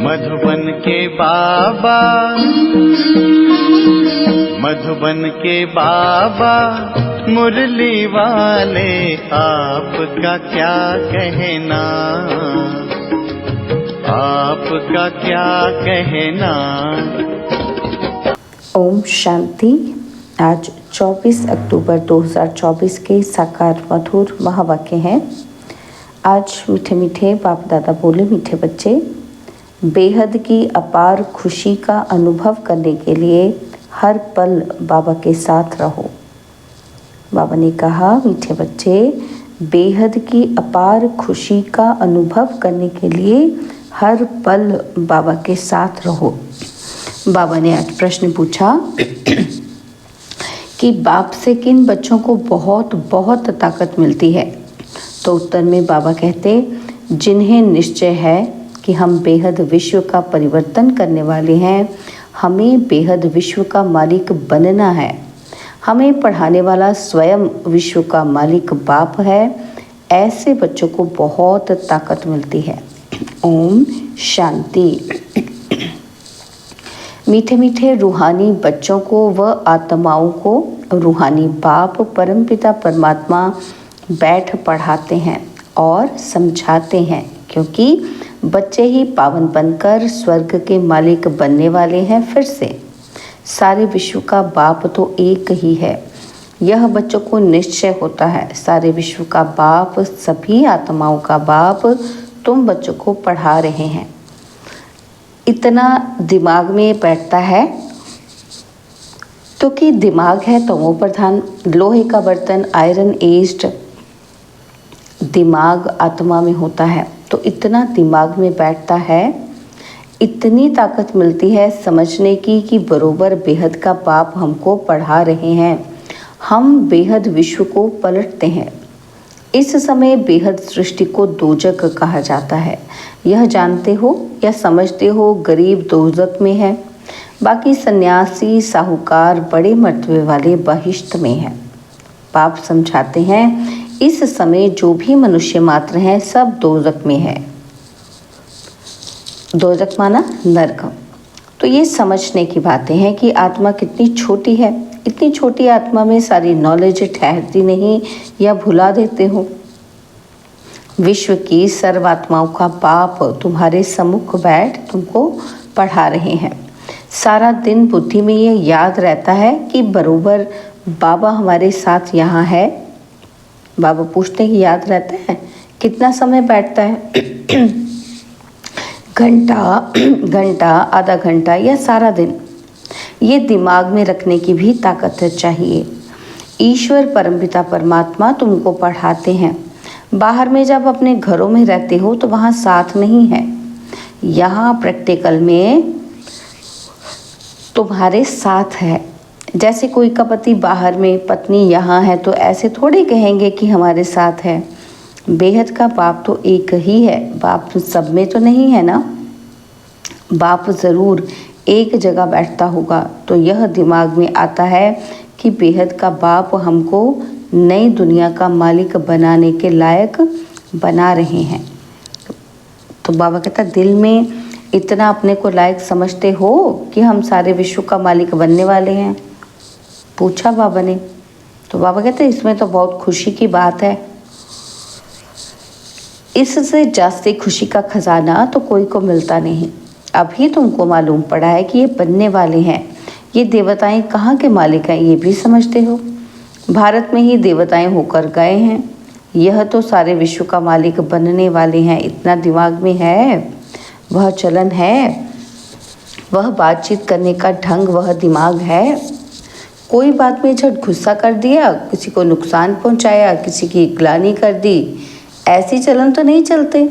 मधुबन के बाबा, मधुबन के बाबा मुरली वाले, आपका क्या कहना, आपका क्या कहना। ओम शांति। आज 24 अक्टूबर 2024 के साकार मधुर महावाक्य हैं। आज मीठे मीठे बाप दादा बोले, मीठे बच्चे, बेहद की अपार खुशी का अनुभव करने के लिए हर पल बाबा के साथ रहो। बाबा ने कहा, मीठे बच्चे, बेहद की अपार खुशी का अनुभव करने के लिए हर पल बाबा के साथ रहो। बाबा ने आज प्रश्न पूछा कि बाप से किन बच्चों को बहुत बहुत ताकत मिलती है। तो उत्तर में बाबा कहते, जिन्हें निश्चय है कि हम बेहद विश्व का परिवर्तन करने वाले हैं, हमें बेहद विश्व का मालिक बनना है, हमें पढ़ाने वाला स्वयं विश्व का मालिक बाप है, ऐसे बच्चों को बहुत ताकत मिलती है। ओम शांति। मीठे मीठे रूहानी बच्चों को व आत्माओं को रूहानी बाप परमपिता परमात्मा बैठ पढ़ाते हैं और समझाते हैं, क्योंकि बच्चे ही पावन बनकर स्वर्ग के मालिक बनने वाले हैं। फिर से सारे विश्व का बाप तो एक ही है, यह बच्चों को निश्चय होता है। सारे विश्व का बाप, सभी आत्माओं का बाप तुम बच्चों को पढ़ा रहे हैं। इतना दिमाग में बैठता है तो कि दिमाग है तमो प्रधान, लोहे का बर्तन, आयरन एज्ड दिमाग आत्मा में होता है। तो इतना दिमाग में बैठता है, इतनी ताकत मिलती है समझने की कि बरोबर बेहद का बाप हमको पढ़ा रहे हैं। हम बेहद विश्व को पलटते हैं। इस समय बेहद सृष्टि को दोजक कहा जाता है। यह जानते हो या समझते हो, गरीब दोजक में है, बाकी सन्यासी साहूकार बड़े मर्तबे वाले बहिश्त में है। बाप समझाते हैं, इस समय जो भी मनुष्य मात्र हैं सब दोजक में है। दोजक माना नरक। तो ये समझने की बातें हैं कि आत्मा कितनी छोटी है। इतनी छोटी आत्मा में सारी नॉलेज ठहरती नहीं या भुला देते हो। विश्व की सर्वात्माओं का बाप तुम्हारे सम्मुख बैठ तुमको पढ़ा रहे हैं। सारा दिन बुद्धि में ये याद रहता है कि बरोबर बाबा हमारे साथ यहाँ है। बाबा पूछते हैं कि याद रहता है? कितना समय बैठता है? घंटा, आधा घंटा या सारा दिन? ये दिमाग में रखने की भी ताकत चाहिए। ईश्वर परमपिता परमात्मा तुमको पढ़ाते हैं। बाहर में जब अपने घरों में रहते हो तो वहाँ साथ नहीं है। यहाँ प्रैक्टिकल में तुम्हारे साथ है। जैसे कोई का पति बाहर में, पत्नी यहाँ है, तो ऐसे थोड़े कहेंगे कि हमारे साथ है। बेहद का बाप तो एक ही है। बाप सब में तो नहीं है ना। बाप ज़रूर एक जगह बैठता होगा। तो यह दिमाग में आता है कि बेहद का बाप हमको नई दुनिया का मालिक बनाने के लायक बना रहे हैं। तो बाबा कहता, दिल में इतना अपने को लायक समझते हो कि हम सारे विश्व का मालिक बनने वाले हैं? पूछा बाबा ने। तो बाबा कहते, इसमें तो बहुत खुशी की बात है। इससे जास्ती खुशी का खजाना तो कोई को मिलता नहीं। अभी तुमको मालूम पड़ा है कि ये बनने वाले हैं। ये देवताएं कहाँ के मालिक हैं ये भी समझते हो। भारत में ही देवताएं होकर गए हैं। यह तो सारे विश्व का मालिक बनने वाले हैं। इतना दिमाग में है, वह चलन है, वह बातचीत करने का ढंग, वह दिमाग है। कोई बात में झट गुस्सा कर दिया, किसी को नुकसान पहुंचाया, किसी की ग्लानि कर दी, ऐसी चलन तो नहीं चलते।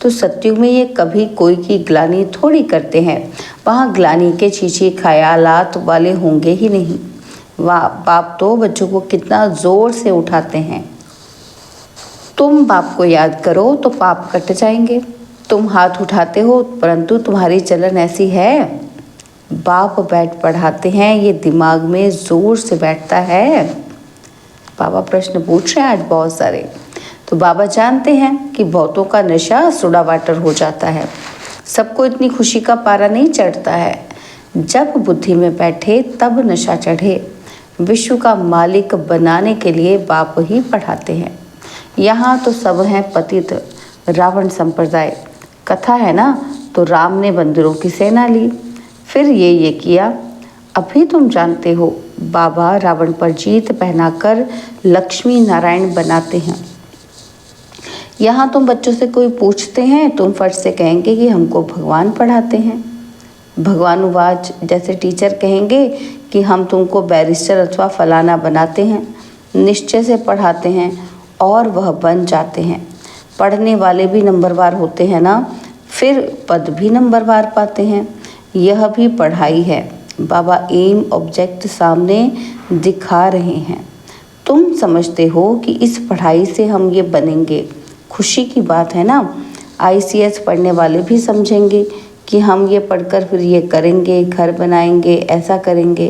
तो सत्युग में ये कभी कोई की ग्लानि थोड़ी करते हैं। वहाँ ग्लानि के छीछे ख्यालात वाले होंगे ही नहीं। वाह, बाप तो बच्चों को कितना ज़ोर से उठाते हैं। तुम बाप को याद करो तो पाप कट जाएंगे। तुम हाथ उठाते हो, परंतु तुम्हारी चलन ऐसी है। बाप बैठ पढ़ाते हैं, ये दिमाग में ज़ोर से बैठता है। बाबा प्रश्न पूछ रहे हैं आज बहुत सारे। तो बाबा जानते हैं कि बहुतों का नशा सोडा वाटर हो जाता है। सबको इतनी खुशी का पारा नहीं चढ़ता है। जब बुद्धि में बैठे तब नशा चढ़े। विश्व का मालिक बनाने के लिए बाप ही पढ़ाते हैं। यहाँ तो सब हैं पतित, रावण संप्रदाय। कथा है ना, तो राम ने बंदरों की सेना ली, फिर ये किया। अभी तुम जानते हो, बाबा रावण पर जीत पहनाकर लक्ष्मी नारायण बनाते हैं। यहाँ तुम बच्चों से कोई पूछते हैं, तुम फट से कहेंगे कि हमको भगवान पढ़ाते हैं। भगवानुवाच, जैसे टीचर कहेंगे कि हम तुमको बैरिस्टर अथवा फलाना बनाते हैं। निश्चय से पढ़ाते हैं और वह बन जाते हैं। पढ़ने वाले भी नंबरवार होते हैं ना, फिर पद भी नंबरवार पाते हैं। यह भी पढ़ाई है। बाबा एम ऑब्जेक्ट सामने दिखा रहे हैं। तुम समझते हो कि इस पढ़ाई से हम ये बनेंगे। खुशी की बात है ना। ICS पढ़ने वाले भी समझेंगे कि हम ये पढ़कर फिर ये करेंगे, घर बनाएंगे, ऐसा करेंगे।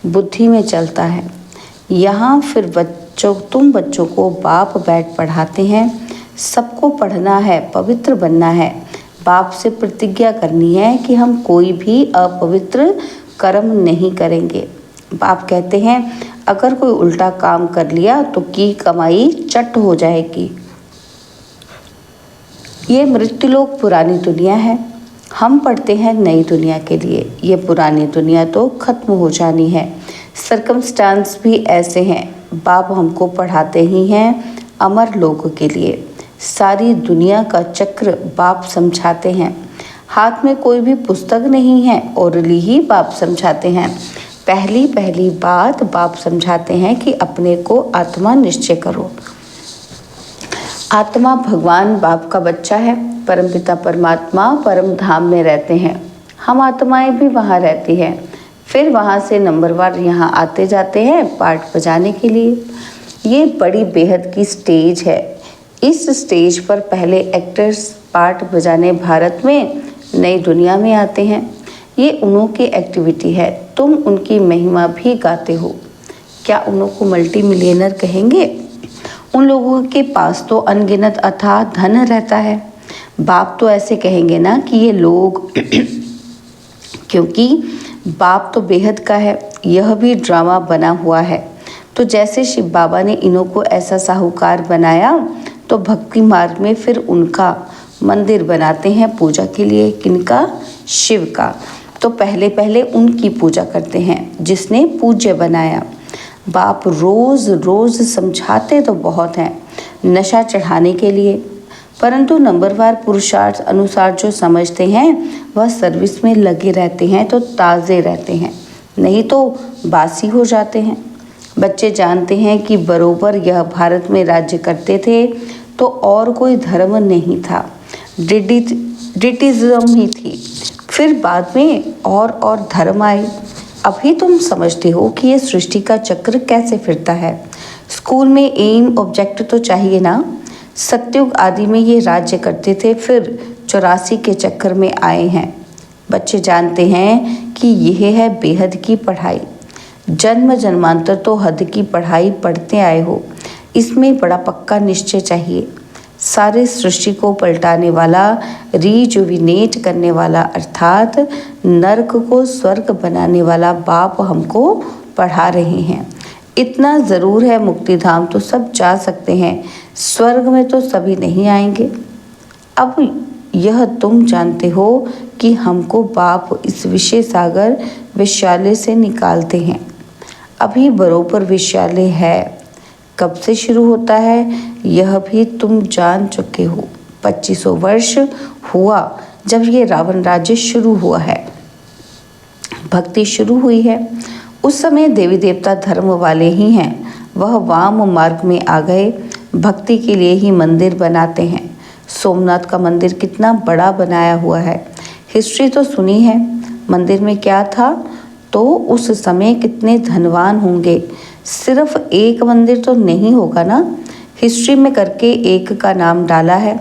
बुद्धि में चलता है। यहाँ फिर तुम बच्चों को बाप बैठ पढ़ाते हैं। सबको पढ़ना है, पवित्र बनना है। बाप से प्रतिज्ञा करनी है कि हम कोई भी अपवित्र कर्म नहीं करेंगे। बाप कहते हैं, अगर कोई उल्टा काम कर लिया तो की कमाई चट हो जाएगी। ये मृत्युलोक पुरानी दुनिया है। हम पढ़ते हैं नई दुनिया के लिए। ये पुरानी दुनिया तो खत्म हो जानी है। सर्कमस्टांस भी ऐसे हैं। बाप हमको पढ़ाते ही हैं अमर लोक के लिए। सारी दुनिया का चक्र बाप समझाते हैं। हाथ में कोई भी पुस्तक नहीं है, ओरली ही बाप समझाते हैं। पहली बात बाप समझाते हैं कि अपने को आत्मा निश्चय करो। आत्मा भगवान बाप का बच्चा है। परमपिता परमात्मा परम धाम में रहते हैं। हम आत्माएं भी वहाँ रहती हैं। फिर वहाँ से नंबरवार यहाँ आते जाते हैं पार्ट बजाने के लिए। ये बड़ी बेहद की स्टेज है। इस स्टेज पर पहले एक्टर्स पार्ट बजाने भारत में, नई दुनिया में आते हैं। ये उन्हों की एक्टिविटी है। तुम उनकी महिमा भी गाते हो। क्या उन्हों को मल्टी मिलियनर कहेंगे? उन लोगों के पास तो अनगिनत अथाह धन रहता है। बाप तो ऐसे कहेंगे ना कि ये लोग क्योंकि बाप तो बेहद का है। यह भी ड्रामा बना हुआ है। तो जैसे शिव बाबा ने इन्हों को ऐसा साहूकार बनाया, तो भक्ति मार्ग में फिर उनका मंदिर बनाते हैं पूजा के लिए। किनका? शिव का। तो पहले उनकी पूजा करते हैं जिसने पूज्य बनाया। बाप रोज रोज समझाते तो बहुत हैं नशा चढ़ाने के लिए, परंतु नंबरवार पुरुषार्थ अनुसार जो समझते हैं वह सर्विस में लगे रहते हैं तो ताज़े रहते हैं, नहीं तो बासी हो जाते हैं। बच्चे जानते हैं कि बरोबर यह भारत में राज्य करते थे तो और कोई धर्म नहीं था, ब्रिटिज्म ही थी। फिर बाद में और धर्म आए। अभी तुम समझते हो कि ये सृष्टि का चक्र कैसे फिरता है। स्कूल में एम ऑब्जेक्ट तो चाहिए ना। सतयुग आदि में ये राज्य करते थे, फिर 84 के चक्कर में आए हैं। बच्चे जानते हैं कि यह है बेहद की पढ़ाई। जन्म जन्मांतर तो हद की पढ़ाई पढ़ते आए हो। इसमें बड़ा पक्का निश्चय चाहिए। सारे सृष्टि को पलटाने वाला, रिजुविनेट करने वाला, अर्थात नरक को स्वर्ग बनाने वाला बाप हमको पढ़ा रहे हैं। इतना ज़रूर है, मुक्ति धाम तो सब जा सकते हैं, स्वर्ग में तो सभी नहीं आएंगे। अब यह तुम जानते हो कि हमको बाप इस विषय सागर विश्यालय से निकालते हैं। अभी बरोबर विश्यालय है। कब से शुरू होता है यह भी तुम जान चुके हो। 2500 वर्ष हुआ जब ये रावण राज्य शुरू हुआ है, भक्ति शुरू हुई है। उस समय देवी देवता धर्म वाले ही हैं, वह वाम मार्ग में आ गए। भक्ति के लिए ही मंदिर बनाते हैं। सोमनाथ का मंदिर कितना बड़ा बनाया हुआ है। हिस्ट्री तो सुनी है। मंदिर में क्या था तो उस समय कितने धनवान होंगे। सिर्फ एक मंदिर तो नहीं होगा ना, हिस्ट्री में करके एक का नाम डाला है।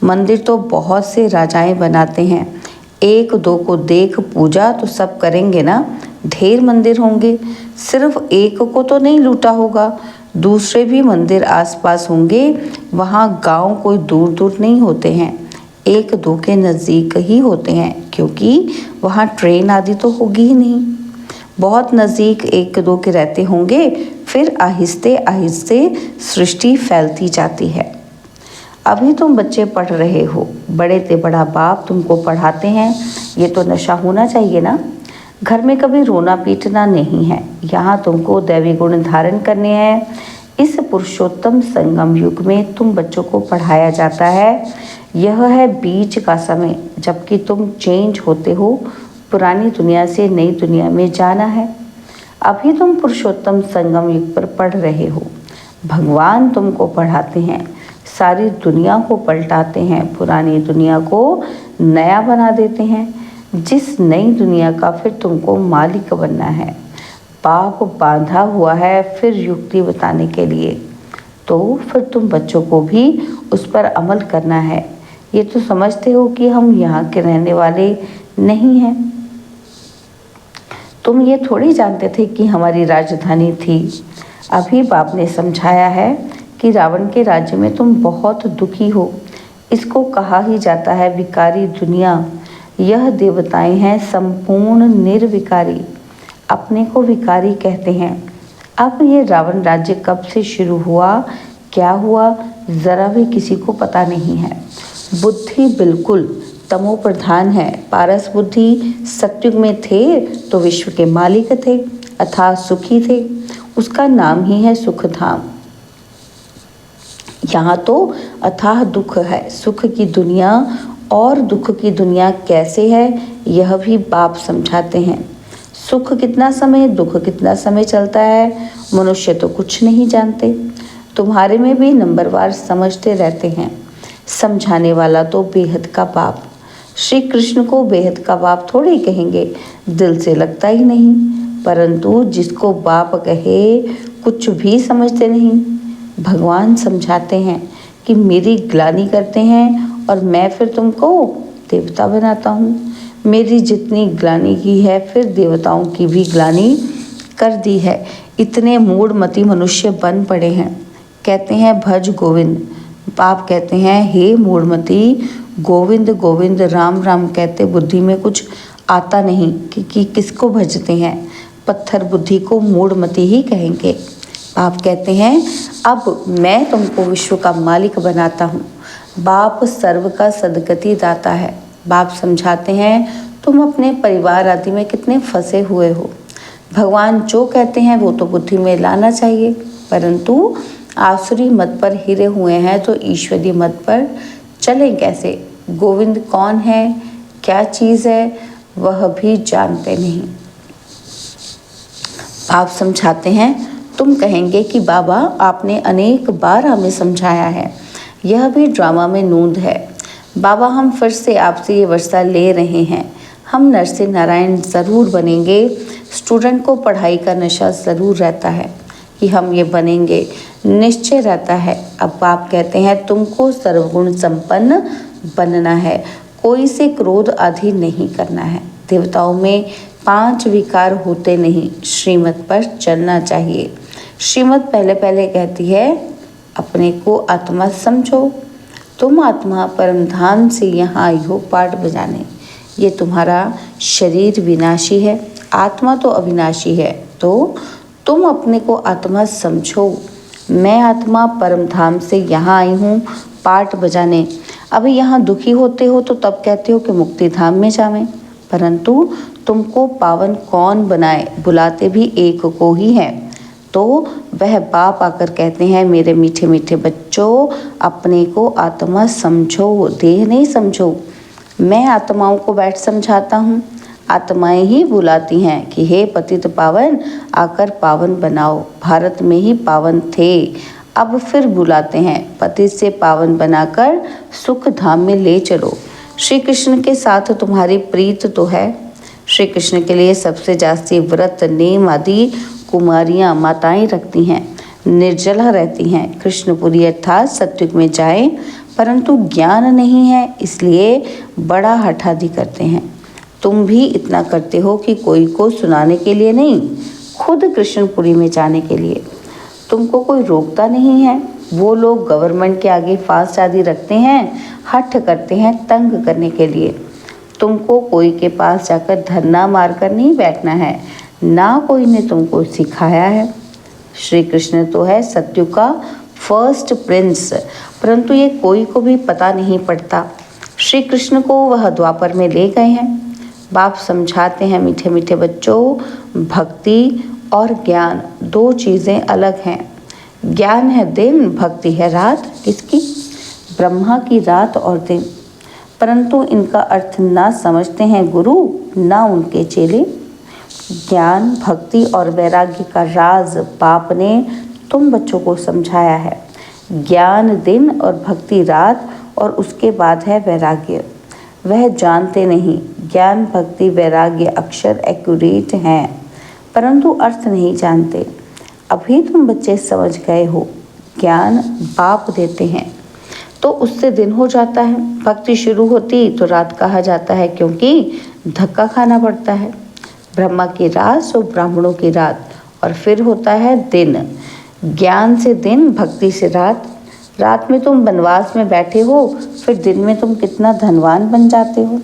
मंदिर तो बहुत से राजाएं बनाते हैं। एक दो को देख पूजा तो सब करेंगे ना, ढेर मंदिर होंगे। सिर्फ एक को तो नहीं लूटा होगा, दूसरे भी मंदिर आसपास होंगे। वहाँ गांव कोई दूर दूर नहीं होते हैं। एक दो के नज़दीक ही होते हैं, क्योंकि वहाँ ट्रेन आदि तो होगी ही नहीं। बहुत नज़दीक एक दो के रहते होंगे, फिर आहिस्ते आहिस्ते सृष्टि फैलती जाती है। अभी तुम बच्चे पढ़ रहे हो, बड़े से बड़ा बाप तुमको पढ़ाते हैं, ये तो नशा होना चाहिए ना। घर में कभी रोना पीटना नहीं है, यहाँ तुमको दैवी गुण धारण करने हैं। इस पुरुषोत्तम संगम युग में तुम बच्चों को पढ़ाया जाता है। यह है बीच का समय, जबकि तुम चेंज होते हो, पुरानी दुनिया से नई दुनिया में जाना है। अभी तुम पुरुषोत्तम संगम युग पर पढ़ रहे हो। भगवान तुमको पढ़ाते हैं, सारी दुनिया को पलटाते हैं, पुरानी दुनिया को नया बना देते हैं। जिस नई दुनिया का फिर तुमको मालिक बनना है। बाप बांधा हुआ है फिर युक्ति बताने के लिए, तो फिर तुम बच्चों को भी उस पर अमल करना है। ये तो समझते हो कि हम यहाँ के रहने वाले नहीं हैं। तुम ये थोड़ी जानते थे कि हमारी राजधानी थी। अभी बाप ने समझाया है कि रावण के राज्य में तुम बहुत दुखी हो। इसको कहा ही जाता है विकारी दुनिया। यह देवताएं हैं संपूर्ण निर्विकारी, अपने को विकारी कहते हैं। अब ये रावण राज्य कब से शुरू हुआ, क्या हुआ, ज़रा भी किसी को पता नहीं है। बुद्धि बिल्कुल तमो प्रधान है। पारस बुद्धि सतयुग में थे तो विश्व के मालिक थे, अथाह सुखी थे। उसका नाम ही है सुख धाम। यहाँ तो अथाह दुख है। सुख की दुनिया और दुख की दुनिया कैसे है, यह भी बाप समझाते हैं। सुख कितना समय, दुख कितना समय चलता है, मनुष्य तो कुछ नहीं जानते। तुम्हारे में भी नंबरवार समझते रहते हैं। समझाने वाला तो बेहद का बाप। श्री कृष्ण को बेहद का बाप थोड़ी कहेंगे, दिल से लगता ही नहीं। परंतु जिसको बाप कहे कुछ भी समझते नहीं। भगवान समझाते हैं कि मेरी ग्लानि करते हैं और मैं फिर तुमको देवता बनाता हूँ। मेरी जितनी ग्लानि की है फिर देवताओं की भी ग्लानि कर दी है। इतने मूढ़मती मनुष्य बन पड़े हैं। कहते हैं भज गोविंद। बाप कहते हैं हे मूढ़मती, गोविंद गोविंद राम राम कहते बुद्धि में कुछ आता नहीं कि किसको भजते हैं। पत्थर बुद्धि को मूढ़मती ही कहेंगे। बाप कहते हैं अब मैं तुमको विश्व का मालिक बनाता हूँ। बाप सर्व का सदगति दाता है। बाप समझाते हैं तुम अपने परिवार आदि में कितने फंसे हुए हो। भगवान जो कहते हैं वो तो बुद्धि में लाना चाहिए, परंतु आसुरी मत पर हिरे हुए हैं तो ईश्वरीय मत पर चलें कैसे। गोविंद कौन है, क्या चीज़ है, वह भी जानते नहीं। आप समझाते हैं तुम कहेंगे कि बाबा आपने अनेक बार हमें समझाया है, यह भी ड्रामा में नूंद है। बाबा हम फिर से आपसे ये वर्षा ले रहे हैं। हम नरसिंह नारायण ज़रूर बनेंगे। स्टूडेंट को पढ़ाई का नशा ज़रूर रहता है कि हम ये बनेंगे, निश्चय रहता है। अब आप कहते हैं तुमको सर्वगुण संपन्न बनना है, कोई से क्रोध आदि नहीं करना है। देवताओं में 5 विकार होते नहीं, श्रीमत पर चलना चाहिए। श्रीमत पहले पहले कहती है अपने को आत्मा समझो। तुम आत्मा परमधाम से यहाँ आई हो पाठ बजाने। ये तुम्हारा शरीर विनाशी है, आत्मा तो अविनाशी है। तो तुम अपने को आत्मा समझो। मैं आत्मा परमधाम से यहाँ आई हूँ पाठ बजाने। अभी यहाँ दुखी होते हो तो तब कहते हो कि मुक्ति धाम में जावें, परंतु तुमको पावन कौन बनाए, बुलाते भी एक को ही है। तो वह बाप आकर कहते हैं मेरे मीठे मीठे बच्चों, अपने को आत्मा समझो, देह नहीं समझो। मैं आत्माओं को बैठ समझाता हूँ। आत्माएं ही बुलाती हैं कि हे पतित पावन, आकर पावन बनाओ। भारत में ही पावन थे, अब फिर बुलाते हैं पतित से पावन बनाकर सुख धाम में ले चलो। श्री कृष्ण के साथ तुम्हारी प्रीत तो है। श्री कृष्ण के लिए सबसे जास्ती व्रत नेम आदि कुमारियाँ माताएं रखती हैं, निर्जला रहती हैं। कृष्णपुरी अर्थात सत्युग में जाएं, परंतु ज्ञान नहीं है इसलिए बड़ा हठ आदि करते हैं। तुम भी इतना करते हो कि कोई को सुनाने के लिए नहीं, खुद कृष्णपुरी में जाने के लिए। तुमको कोई रोकता नहीं है। वो लोग गवर्नमेंट के आगे फास्ट आदि रखते हैं, हठ करते हैं तंग करने के लिए। तुमको कोई के पास जाकर धरना मारकर नहीं बैठना है, ना कोई ने तुमको सिखाया है। श्री कृष्ण तो है सत्युग का फर्स्ट प्रिंस, परंतु ये कोई को भी पता नहीं पड़ता। श्री कृष्ण को वह द्वापर में ले गए हैं। बाप समझाते हैं, मीठे मीठे बच्चों, भक्ति और ज्ञान दो चीज़ें अलग हैं। ज्ञान है दिन, भक्ति है रात। किसकी? ब्रह्मा की रात और दिन। परंतु इनका अर्थ ना समझते हैं गुरु, ना उनके चेले। ज्ञान, भक्ति और वैराग्य का राज बाप ने तुम बच्चों को समझाया है। ज्ञान दिन और भक्ति रात, और उसके बाद है वैराग्य। वह जानते नहीं। ज्ञान, भक्ति, वैराग्य अक्षर एक्यूरेट हैं, परंतु अर्थ नहीं जानते। अभी तुम बच्चे समझ गए हो। ज्ञान बाप देते हैं तो उससे दिन हो जाता है। भक्ति शुरू होती तो रात कहा जाता है, क्योंकि धक्का खाना पड़ता है। ब्रह्मा की रात और ब्राह्मणों की रात, और फिर होता है दिन। ज्ञान से दिन, भक्ति से रात। रात में तुम वनवास में बैठे हो, फिर दिन में तुम कितना धनवान बन जाते हो।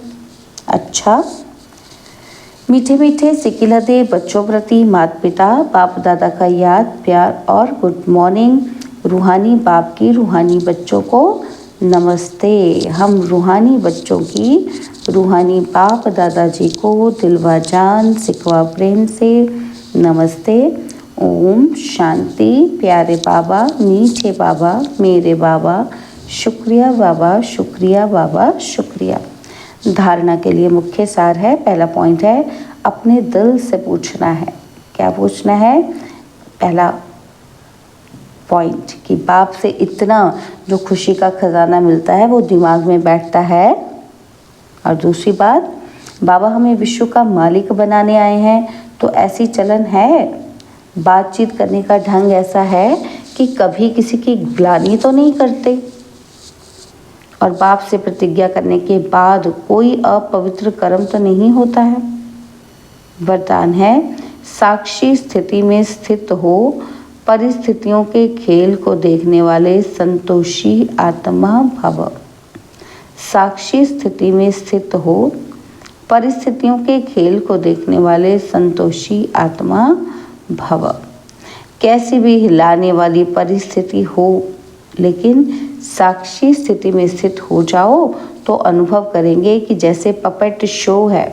अच्छा, मीठे मीठे सिकिलदे बच्चों प्रति माता पिता बाप दादा का याद, प्यार और गुड मॉर्निंग। रूहानी बाप की रूहानी बच्चों को नमस्ते। हम रूहानी बच्चों की रूहानी बाप दादाजी को दिलवा जान सिकवा प्रेम से नमस्ते। ओम शांति। प्यारे बाबा, मीठे बाबा, मेरे बाबा, शुक्रिया बाबा, शुक्रिया बाबा, शुक्रिया। धारणा के लिए मुख्य सार है, पहला पॉइंट है अपने दिल से पूछना है। क्या पूछना है? पहला पॉइंट कि बाप से इतना जो खुशी का खजाना मिलता है वो दिमाग में बैठता है। और दूसरी बात, बाबा हमें विश्व का मालिक बनाने आए हैं, तो ऐसी चलन है। बातचीत करने का ढंग ऐसा है कि कभी किसी की ग्लानि तो नहीं करते, और बाप से प्रतिज्ञा करने के बाद कोई अपवित्र कर्म तो नहीं होता है। वरदान है साक्षी स्थिति में स्थित हो, परिस्थितियों के खेल को देखने वाले संतोषी आत्मा भव। साक्षी स्थिति में स्थित हो, परिस्थितियों के खेल को देखने वाले संतोषी आत्मा भव। कैसी भी हिलाने वाली परिस्थिति हो, लेकिन साक्षी स्थिति में स्थित हो जाओ तो अनुभव करेंगे कि जैसे पपेट शो है,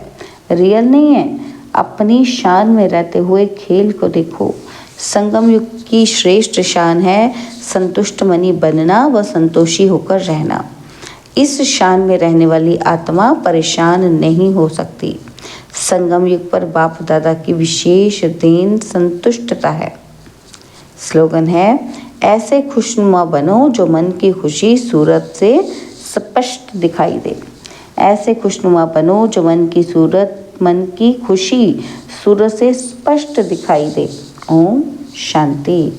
रियल नहीं है। अपनी शान में रहते हुए खेल को देखो। संगम युग की श्रेष्ठ शान है संतुष्ट मनी बनना व संतोषी होकर रहना। इस शान में रहने वाली आत्मा परेशान नहीं हो सकती। संगम युग पर बाप दादा की विशेष देन संतुष्टता है। स्लोगन है ऐसे खुशनुमा बनो जो मन की खुशी सूरत से स्पष्ट दिखाई दे। ऐसे खुशनुमा बनो जो मन की खुशी सूरत से स्पष्ट दिखाई दे। ओम शांति।